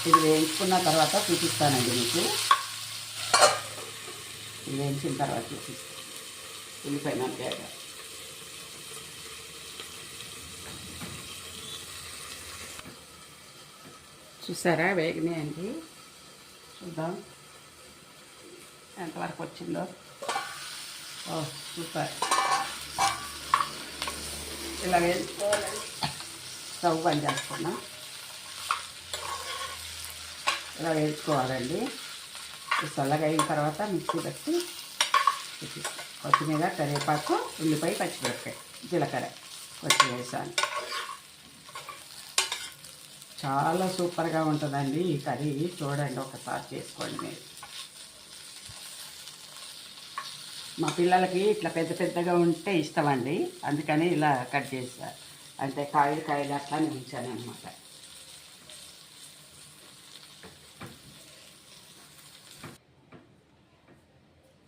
ఇది వేయించుకున్న తర్వాత చూపిస్తానండి మీకు. ఇది వేయించిన తర్వాత చూపిస్తాను. ఉల్లిపాయ నలిపాక చూసారా వేగినాయండి. చూద్దాం ఎంతవరకు వచ్చిందో. ఓ సూపర్. ఇలా వేసుకోవాలండి. స్టవ్ బంద్ చేసుకున్నా. ఇలా వేసుకోవాలండి. చల్లగా అయిన తర్వాత మిక్సీ పెట్టి కొత్తిమీర, కరివేపాకు, ఉల్లిపాయ, పచ్చిమిరపకాయ, జీలకర్ర కొట్టి వేసాను. చాలా సూపర్గా ఉంటుందండి ఈ కర్రీ. చూడండి, ఒకసారి చేసుకోండి మీరు. మా పిల్లలకి ఇట్లా పెద్ద పెద్దగా ఉంటే ఇష్టం అండి, అందుకని ఇలా కట్ చేశాను. అంటే కాయలు కాయలు అట్లానే ఉంచాను అనమాట.